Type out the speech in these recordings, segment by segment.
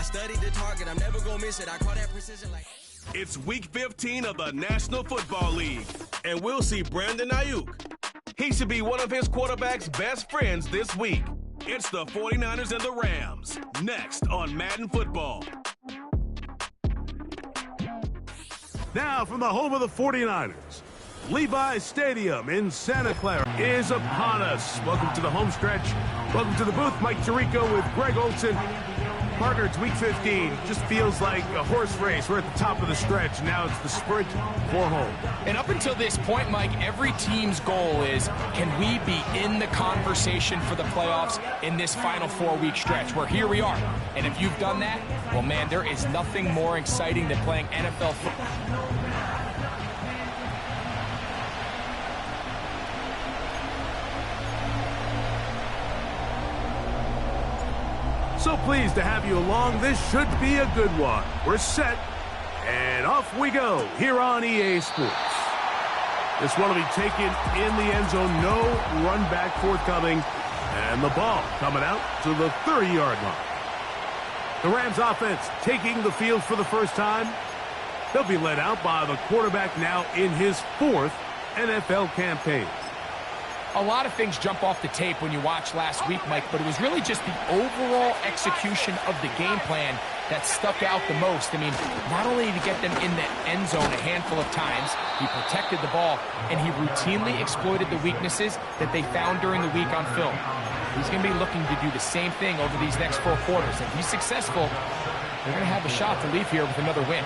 I studied the target, I'm never gonna miss it. I call that precision like... It's week 15 of the National Football League, and we'll see Brandon Ayuk. He should be one of his quarterback's best friends this week. It's the 49ers and the Rams, next on Madden Football. Now from the home of the 49ers, Levi's Stadium in Santa Clara is upon us. Welcome to the home stretch. Welcome to the booth. Mike Tirico with Greg Olson. Partner, it's week 15. Just feels like a horse race. We're at the top of the stretch. Now it's the sprint for home. And up until this point, Mike, every team's goal is, can we be in the conversation for the playoffs in this final 4-week stretch? Where here we are. And if you've done that, well, man, there is nothing more exciting than playing NFL football. So pleased to have you along. This should be a good one. We're set, and off we go here on EA Sports. This one will be taken in the end zone. No run back forthcoming, and the ball coming out to the 30-yard line. The Rams offense taking the field for the first time. They'll be led out by the quarterback now in his 4th NFL campaign. A lot of things jump off the tape when you watch last week, Mike, but it was really just the overall execution of the game plan that stuck out the most. I mean, not only did he get them in the end zone a handful of times, he protected the ball, and he routinely exploited the weaknesses that they found during the week on film. He's going to be looking to do the same thing over these next 4 quarters. If he's successful, they're going to have a shot to leave here with another win.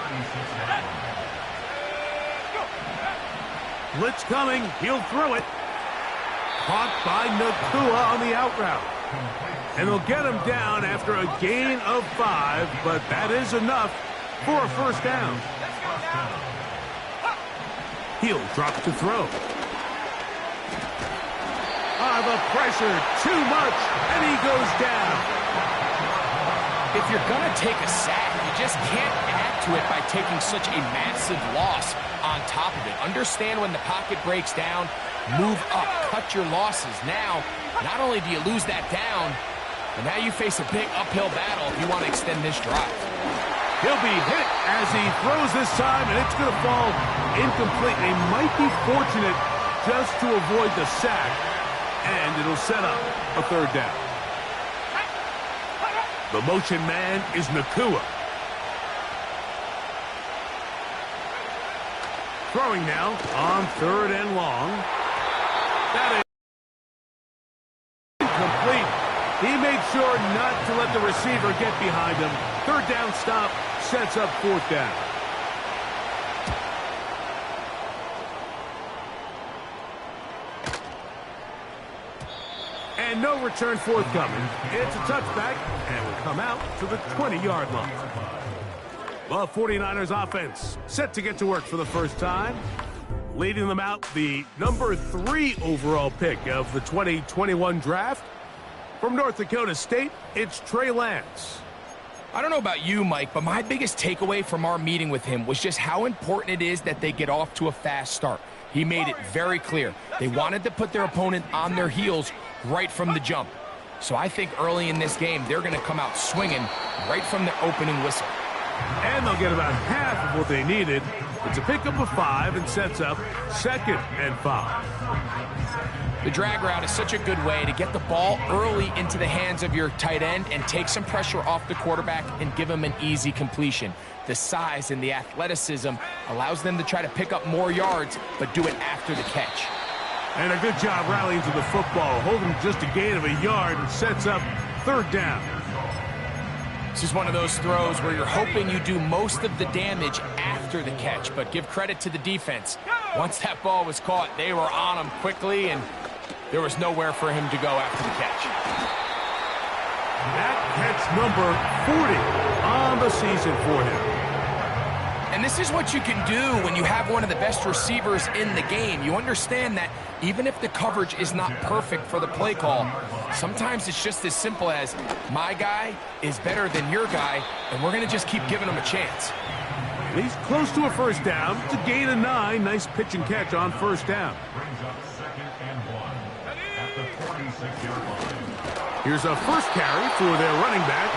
Blitz coming. He'll throw it. Caught by Nakua on the out route. And they'll get him down after a gain of 5, but that is enough for a first down. He'll drop to throw. The pressure, too much, and he goes down. If you're going to take a sack, you just can't add to it by taking such a massive loss on top of it. Understand when the pocket breaks down, move up, cut your losses. Now, not only do you lose that down, but now you face a big uphill battle if you want to extend this drive. He'll be hit as he throws this time, and it's going to fall incomplete. They might be fortunate just to avoid the sack, and it'll set up a 3rd down. The motion man is Nakua. Throwing now on 3rd and long. That is incomplete. He made sure not to let the receiver get behind him. 3rd down stop sets up 4th down. And no return forthcoming. It's a touchback, and will come out to the 20-yard line. The 49ers offense set to get to work for the first time. Leading them out, the number 3 overall pick of the 2021 draft. From North Dakota State, it's Trey Lance. I don't know about you, Mike, but my biggest takeaway from our meeting with him was just how important it is that they get off to a fast start. He made it very clear. They wanted to put their opponent on their heels right from the jump. So I think early in this game, they're going to come out swinging right from the opening whistle. And they'll get about half of what they needed. It's a pickup of 5 and sets up 2nd and 5. The drag route is such a good way to get the ball early into the hands of your tight end and take some pressure off the quarterback and give him an easy completion. The size and the athleticism allows them to try to pick up more yards, but do it after the catch. And a good job rallying to the football, holding just a gain of a yard and sets up 3rd down. This is one of those throws where you're hoping you do most of the damage after the catch, but give credit to the defense. Once that ball was caught, they were on him quickly, and there was nowhere for him to go after the catch. That catch number 40 on the season for him. And this is what you can do when you have one of the best receivers in the game. You understand that even if the coverage is not perfect for the play call, sometimes it's just as simple as, my guy is better than your guy, and we're going to just keep giving him a chance. He's close to a first down. It's a gain of 9. Nice pitch and catch on first down. Here's a first carry for their running back.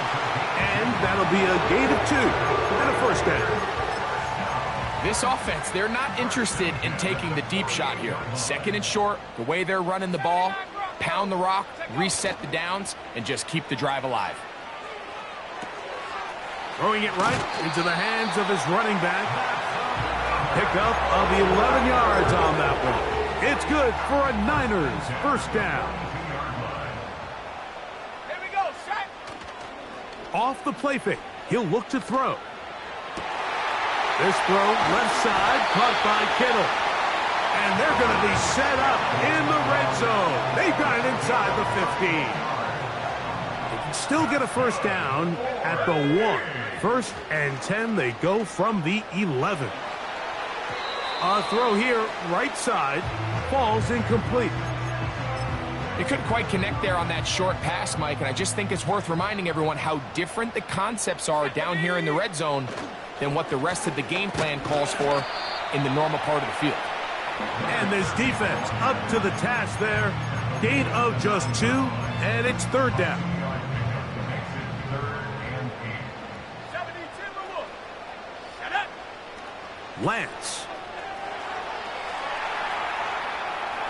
And that'll be a gain of 2 and a first down. This offense, they're not interested in taking the deep shot here. Second and short, the way they're running the ball, pound the rock, reset the downs, and just keep the drive alive. Throwing it right into the hands of his running back. Pickup of 11 yards on that one. It's good for a Niners first down. Here we go, set. Off the play fake, he'll look to throw. This throw, left side, caught by Kittle. And they're going to be set up in the red zone. They've got it inside the 15. They can still get a first down at the 1. First and 10, they go from the 11. A throw here, right side, falls incomplete. They couldn't quite connect there on that short pass, Mike, and I just think it's worth reminding everyone how different the concepts are down here in the red zone than what the rest of the game plan calls for in the normal part of the field. And this defense up to the task there. Gain of just 2, and it's third down. Lance.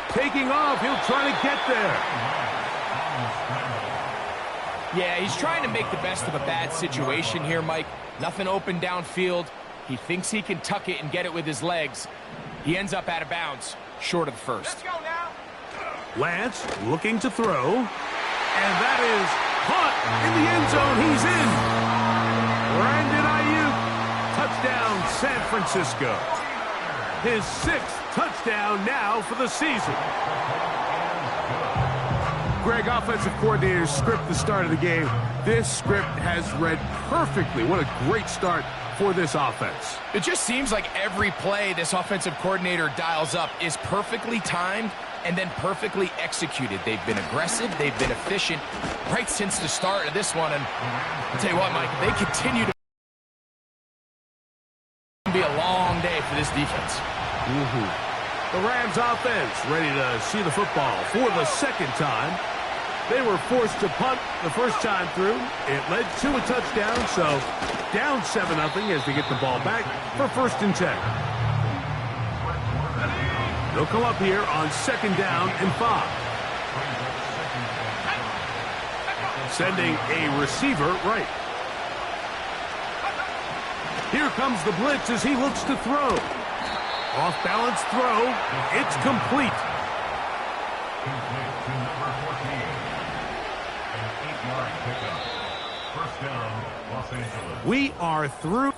Taking off, he'll try to get there. Yeah, he's trying to make the best of a bad situation here, Mike. Nothing open downfield. He thinks he can tuck it and get it with his legs. He ends up out of bounds, short of the first. Let's go now. Lance looking to throw. And that is caught in the end zone. He's in. Brandon Ayuk. Touchdown, San Francisco. His 6th touchdown now for the season. Greg, offensive coordinator's script the start of the game. This script has read perfectly. What a great start for this offense. It just seems like every play this offensive coordinator dials up is perfectly timed and then perfectly executed. They've been aggressive. They've been efficient right since the start of this one. And I'll tell you what, Mike, they continue to be a long day for this defense. The Rams offense ready to see the football for the second time. They were forced to punt the first time through. It led to a touchdown, so down 7-0 as they get the ball back for first and 10. They'll come up here on second down and 5. Sending a receiver right. Here comes the blitz as he looks to throw. Off-balance throw. It's complete. We are through.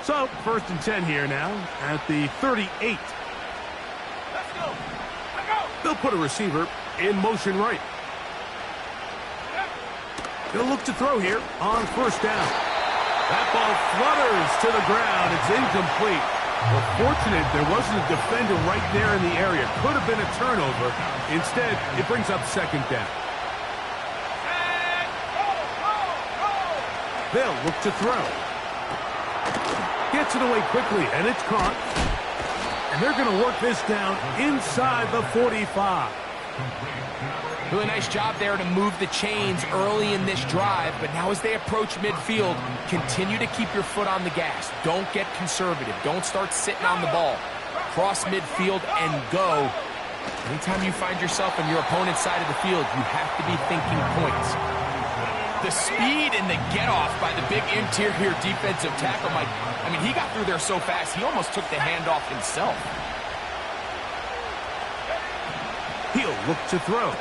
So, first and 10 here now at the 38. Let's go. Let's go. They'll put a receiver in motion right. He'll look to throw here on first down. That ball flutters to the ground. It's incomplete. Well, fortunate there wasn't a defender right there in the area. Could have been a turnover. Instead, it brings up second down. And go. They'll look to throw. Gets it away quickly, and it's caught. And they're going to work this down inside the 45. Really nice job there to move the chains early in this drive, but now as they approach midfield, continue to keep your foot on the gas. Don't get conservative. Don't start sitting on the ball. Cross midfield and go. Anytime you find yourself on your opponent's side of the field, you have to be thinking points. The speed and the get-off by the big interior defensive tackle, Mike. I mean, he got through there so fast, he almost took the handoff himself. He'll look to throw.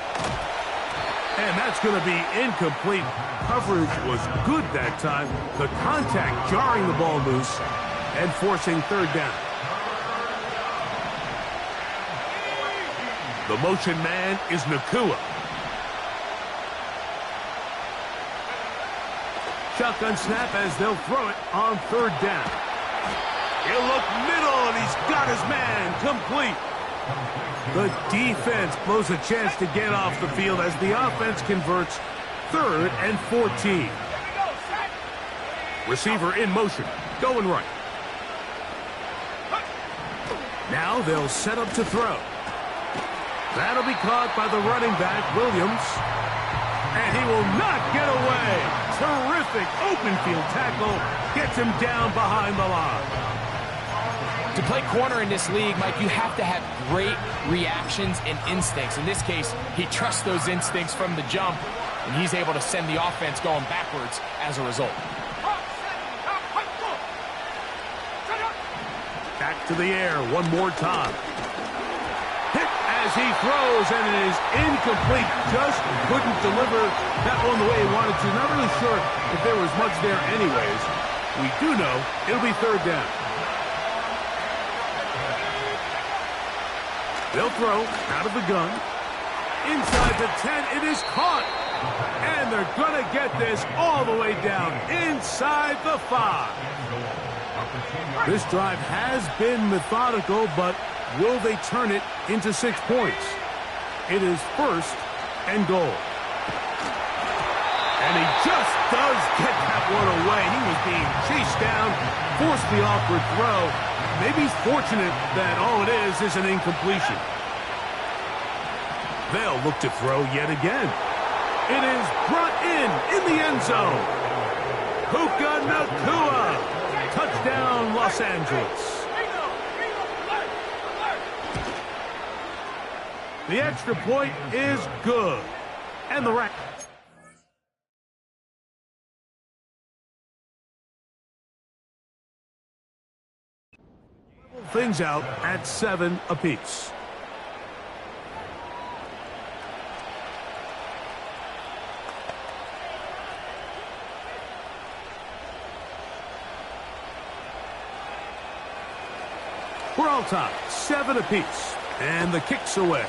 And that's going to be incomplete. Coverage was good that time. The contact jarring the ball loose and forcing third down. The motion man is Nakua. Shotgun snap as they'll throw it on third down. He'll look middle, and he's got his man complete. The defense blows a chance to get off the field as the offense converts 3rd and 14. Receiver in motion, going right. Now they'll set up to throw. That'll be caught by the running back, Williams. And he will not get away. Terrific open field tackle. Gets him down behind the line. To play corner in this league, Mike, you have to have great reactions and instincts. In this case, he trusts those instincts from the jump, and he's able to send the offense going backwards as a result. Back to the air one more time. Hit as he throws, and it is incomplete. Just couldn't deliver that one the way he wanted to. Not really sure if there was much there anyways. We do know it'll be third down. They'll throw out of the gun. Inside the 10, it is caught. And they're going to get this all the way down inside the 5. This drive has been methodical, but will they turn it into 6 points? It is first and goal. And he just does get that one away. He was being chased down, forced the awkward throw. Maybe he's fortunate that all it is an incompletion. They'll look to throw yet again. It is brought in the end zone. Puka Nacua. Touchdown, Los Angeles. The extra point is good. And the rack. Things out at 7 apiece. We're all tied, 7 apiece, and the kick's away.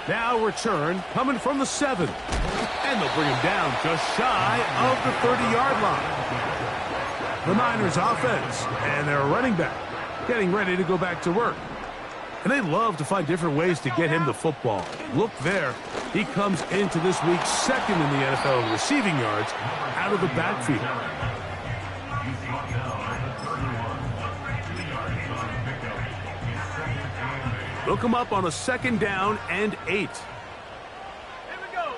Now return coming from the 7, and they'll bring him down just shy of the 30-yard line. The Niners offense and their running back getting ready to go back to work. And they love to find different ways to get him the football. Look there. He comes into this week second in the NFL in receiving yards out of the backfield. They'll come up on a 2nd down and 8. Here we go.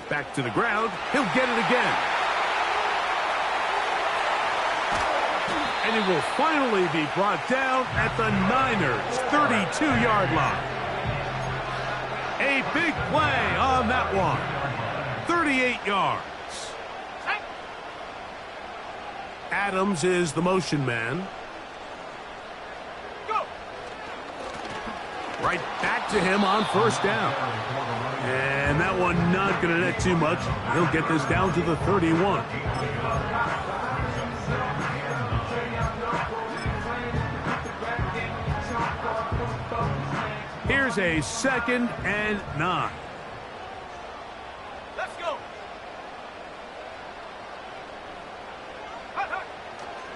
Back to the ground. He'll get it again. And he will finally be brought down at the Niners' 32-yard line. A big play on that one. 38 yards. Adams is the motion man. Right back to him on 1st down. And that one not going to net too much. He'll get this down to the 31. Here's a 2nd and 9. Let's go.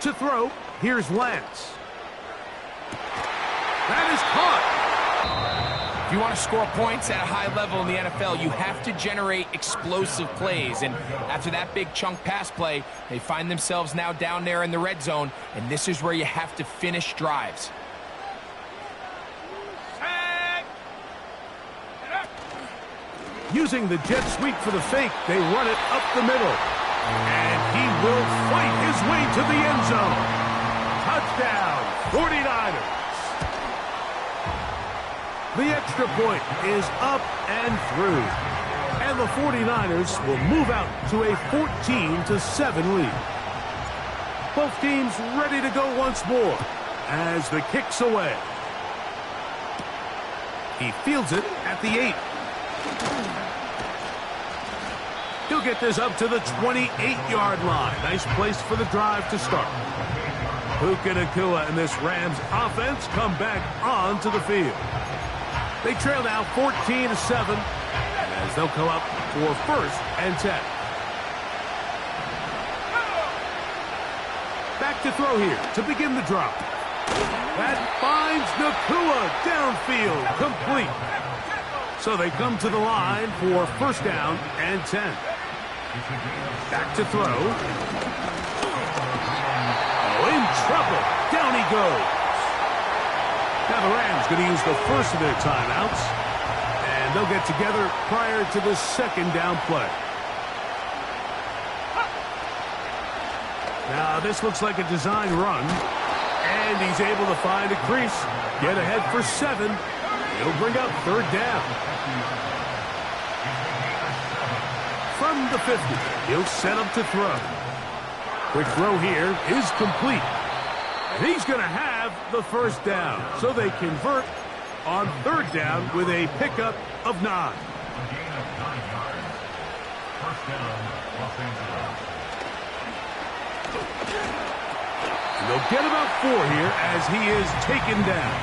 To throw, here's Lance. That is caught. If you want to score points at a high level in the NFL, you have to generate explosive plays. And after that big chunk pass play, they find themselves now down there in the red zone, and this is where you have to finish drives. Using the jet sweep for the fake, they run it up the middle. And he will fight his way to the end zone. Touchdown, 49ers. The extra point is up and through. And the 49ers will move out to a 14-7 lead. Both teams ready to go once more as the kick's away. He fields it at the 8. He'll get this up to the 28-yard line. Nice place for the drive to start. Puka Nacua and this Rams offense come back onto the field. They trail now 14-7 as they'll come up for 1st and 10. Back to throw here to begin the drop. That finds Nacua downfield, complete. So they come to the line for 1st down and 10. Back to throw. Oh, in trouble. Down he goes. Now the Rams going to use the first of their timeouts, and they'll get together prior to the second down play. Now this looks like a design run, and he's able to find a crease, get ahead for 7. It'll bring up third down. From the 50, he'll set up to throw. Quick throw here is complete. And he's going to have the first down. So they convert on third down with a pickup of 9. And they'll get about 4 here as he is taken down.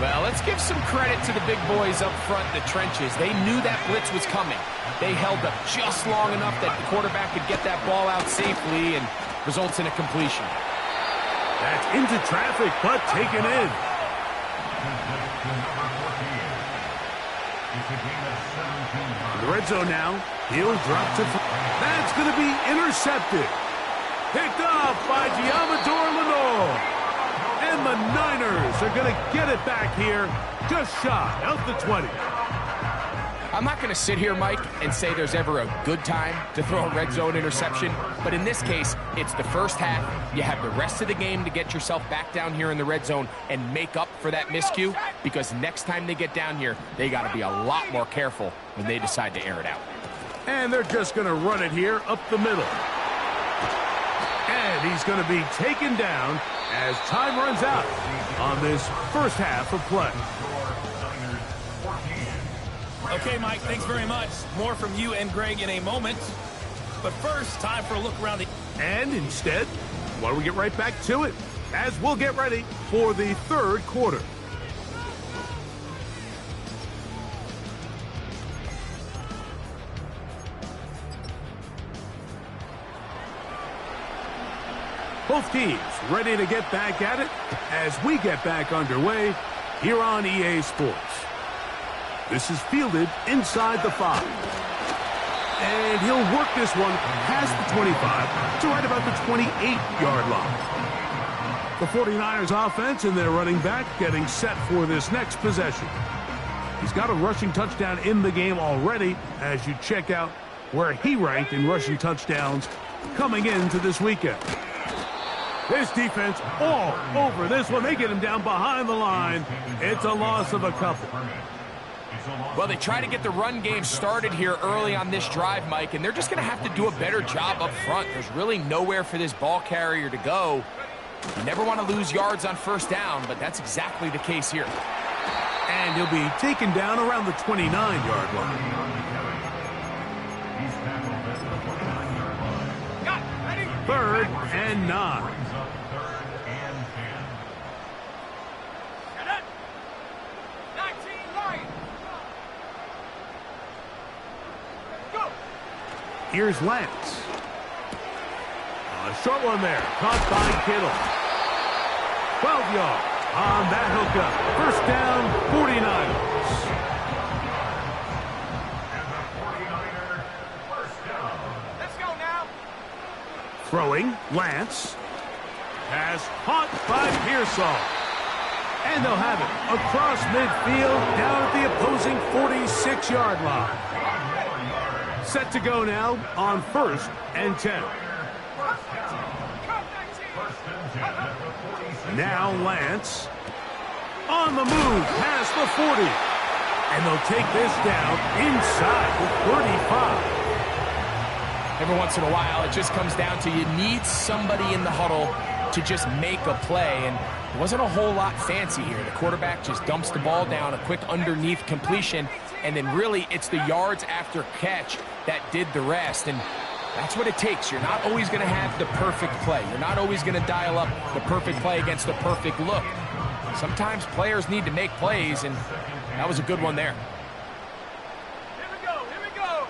Well, let's give some credit to the big boys up front in the trenches. They knew that blitz was coming. They held up just long enough that the quarterback could get that ball out safely and results in a completion. That's into traffic, but taken in. In the red zone now, he'll drop to... That's going to be intercepted. Picked off by Giamador Lenore. And the Niners are going to get it back here just shy of the 20. I'm not going to sit here, Mike, and say there's ever a good time to throw a red zone interception, but in this case, it's the first half. You have the rest of the game to get yourself back down here in the red zone and make up for that miscue, because next time they get down here, they got to be a lot more careful when they decide to air it out. And they're just going to run it here up the middle. And he's going to be taken down as time runs out on this first half of play. Okay, Mike, thanks very much. More from you and Greg in a moment. But first, time for a look around the... And instead, why don't we get right back to it as we'll get ready for the third quarter. Both teams ready to get back at it as we get back underway here on EA Sports. This is fielded inside the 5. And he'll work this one past the 25 to right about the 28-yard line. The 49ers offense and their running back getting set for this next possession. He's got a rushing touchdown in the game already as you check out where he ranked in rushing touchdowns coming into this weekend. This defense all over this one. They get him down behind the line. It's a loss of a couple. Well, they try to get the run game started here early on this drive, Mike, and they're just going to have to do a better job up front. There's really nowhere for this ball carrier to go. You never want to lose yards on first down, but that's exactly the case here. And he'll be taken down around the 29-yard line. Third and 9. Here's Lance. A short one there. Caught by Kittle. 12 yards on that hookup. First down, 49ers. Let's go now. Throwing, Lance. Pass caught by Pearsall. And they'll have it across midfield down at the opposing 46-yard line. Set to go now on 1st and 10. Now Lance on the move past the 40. And they'll take this down inside the 35. Every once in a while, it just comes down to you need somebody in the huddle to just make a play, and it wasn't a whole lot fancy here. The quarterback just dumps the ball down, a quick underneath completion, and then really it's the yards after catch that did the rest, and that's what it takes. You're not always going to have the perfect play. You're not always going to dial up the perfect play against the perfect look. Sometimes players need to make plays, and that was a good one there. Here we go, here we go.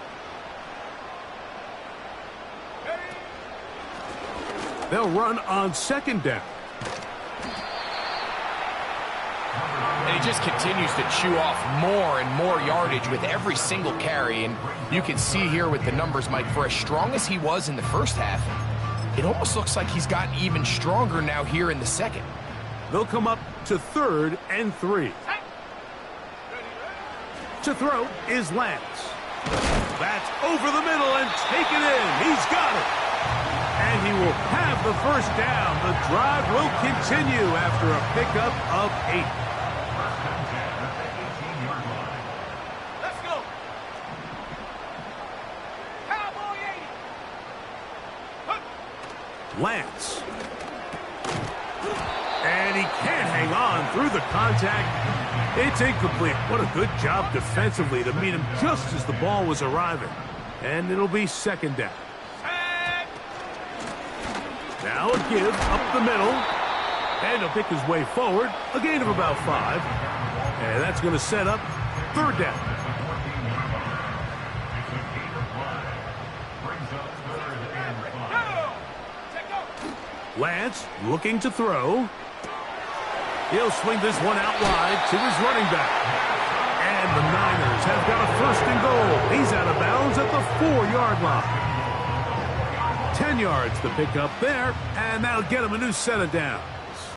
They'll run on 2nd down. And he just continues to chew off more and more yardage with every single carry. And you can see here with the numbers, Mike, for as strong as he was in the first half, it almost looks like he's gotten even stronger now here in the second. They'll come up to 3rd and 3. To throw is Lance. That's over the middle and taken in. He's got it. And he will have the first down. The drive will continue after a pickup of 8. Let's go. Cowboy 80. Lance. And he can't hang on through the contact. It's incomplete. What a good job defensively to meet him just as the ball was arriving. And it'll be 2nd down. Now a give up the middle. And he'll pick his way forward. A gain of about 5. And that's going to set up 3rd down. Lance looking to throw. He'll swing this one out wide to his running back. And the Niners have got a 1st and goal. He's out of bounds at the 4-yard line. 10 yards to pick up there, and that'll get him a new set of downs.